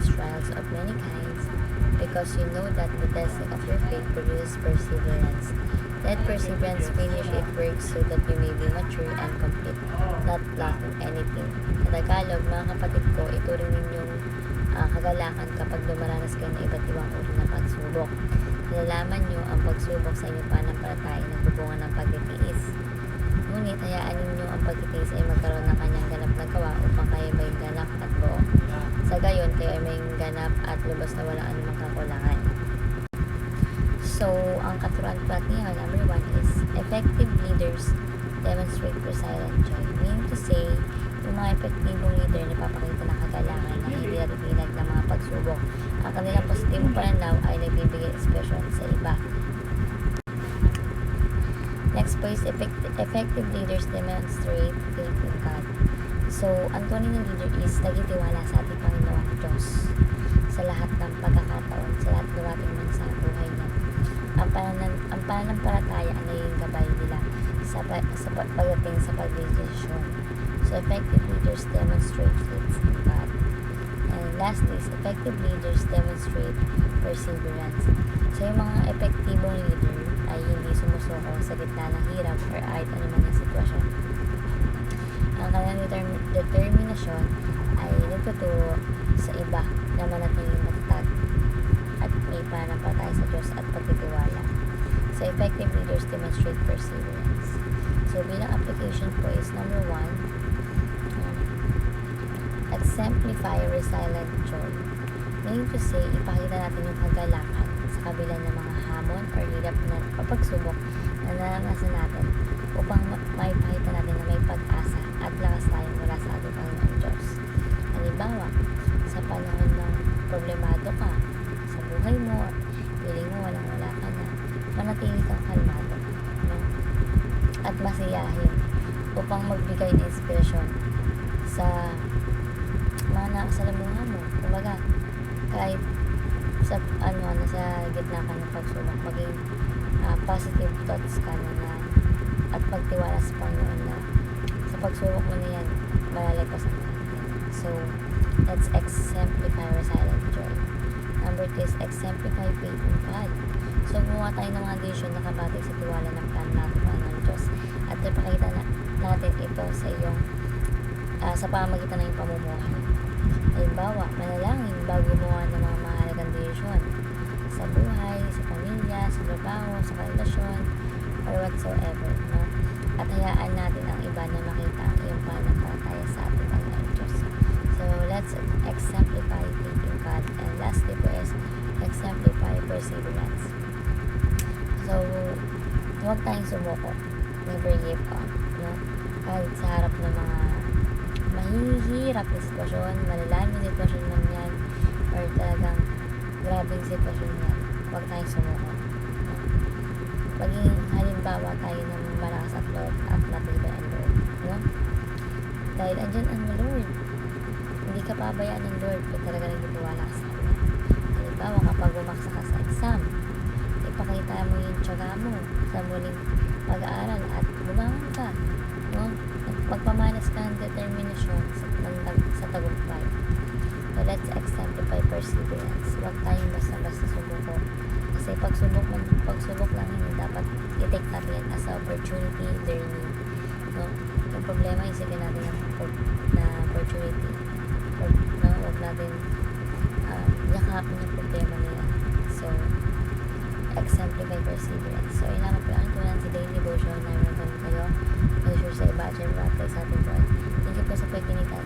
face trials of many kinds, because you know that the testing of your faith produces perseverance. Let perseverance finish its work so that you may be mature and complete, not lacking anything. Sa Tagalog, mga kapatid ko, ituring ninyong kagalakan kapag dumaranas kayo ng iba't ibang uri ng pagsubok. Nalalaman nyo ang pagsubok sa inyong pananampalataya nagbubunga ng pagtitiis. Ngunit hayaan ninyo ang pagtitiis ay magkaroon ng kanyang ganap na gawa upang kayo may ganap at buo. Sa gayon, kayo ay may ganap at lubos na walang anumang kakulangan. So, ang katuruan po natin ngayon, number 1 is effective leaders demonstrate resilient joy. Meaning to say, yung mga epektibong leader na papakita ng kagalangan na hindi natitinag ng mga pagsubok. Ang kanilang positibong pananaw ay nagbibigay inspirasyon sa iba. Next po is effective leaders demonstrate faith in God. So, ang tunay ng leader is nagtitiwala sa ating Panginoong Diyos sa lahat ng pagkakataon, sa lahat dumating man sa buhay niya. Ang pananampalataya ang naging gabay nila sa pagdating sa pagdesisyon. So, effective leaders demonstrate faith in God. And lastly is effective leaders demonstrate perseverance. So, yung mga epektibong leader ay hindi sumusuko sa gitna ng hirap or kahit anumang sitwasyon. Ang kanilang determinasyon ay nagtuturo sa iba na manatiling matatag at may pananampalataya sa Diyos at pagtitiwala. So, effective leaders demonstrate perseverance. So, bilang application po is number 1, exemplify resilient joy. Meaning to say, ipakita natin yung kagalakan sa kabila ng mga hamon or hirap na pagsubok na naranasan natin upang maipakita natin na may pag-asa at lakas tayo mula sa ating Panginoon Diyos. Halimbawa, sa panahon ng problemado ka sa buhay mo, feeling mo walang-wala ka na, manatili kang kalmado, no? At masiyahin upang magbigay ng inspirasyon sa mga nakasalamuhan mo. Kumbaga, kahit sa nasa gitna ka ng pagsubok, maging positive thoughts ka na at pagtiwala sa Panginoon na sa pagsubok mo na yan, malalagpasan mo. So, let's exemplify resilient joy. Number 2 is exemplify faith in God. So, gumawa tayo ng mga desisyon na kabatay sa tiwala ng plan natin Panginoon Diyos at ipakita natin ito sa iyong sa pamamagitan ng iyong pamumuhay. Halimbawa, manalangin bago gumawa ng mga mahalagang desisyon sa buhay, sa pamilya, sa trabaho, sa relasyon, or whatsoever, no? At hayaan natin ang iba na makita ang iyong pananampalataya sa ating Panginoon Diyos. So, let's exemplify faith in God. And lastly po is exemplify perseverance. So, huwag tayong sumuko. Never give up, no? Kahit sa harap ng mga mahihirap na sitwasyon, malalalim na sitwasyon man yan, or talagang grabing sitwasyon yan, huwag tayong sumuko. No? Maging halimbawa tayo ng malakas at Lord at matibay ang Lord. No? Dahil andyan ang Lord. Hindi ka pabayaan ng Lord kung talaga nagtitiwala ka sa Kanya. Halimbawa, kapag bumaksa ka sa exam, ipakita mo yung tiyaga mo sa muling pag-aaral at bumangon ka. No? Magpamalas ka ng determinasyon sa tagumpay. So, let's exemplify perseverance. Huwag tayong basta-basta sumuko. Kasi pagsubok lang yun, dapat i-take natin yan as opportunity learning. No? Yung problema, isipin natin na opportunity. No? Huwag natin yakapin yung problema nila. So, exemplify perseverance. So, yun naman po ang tunan sa daily devotion na meron kayo. Make sure sa iba at syempre sa ating Lord. Thank you po sa pagkinitan.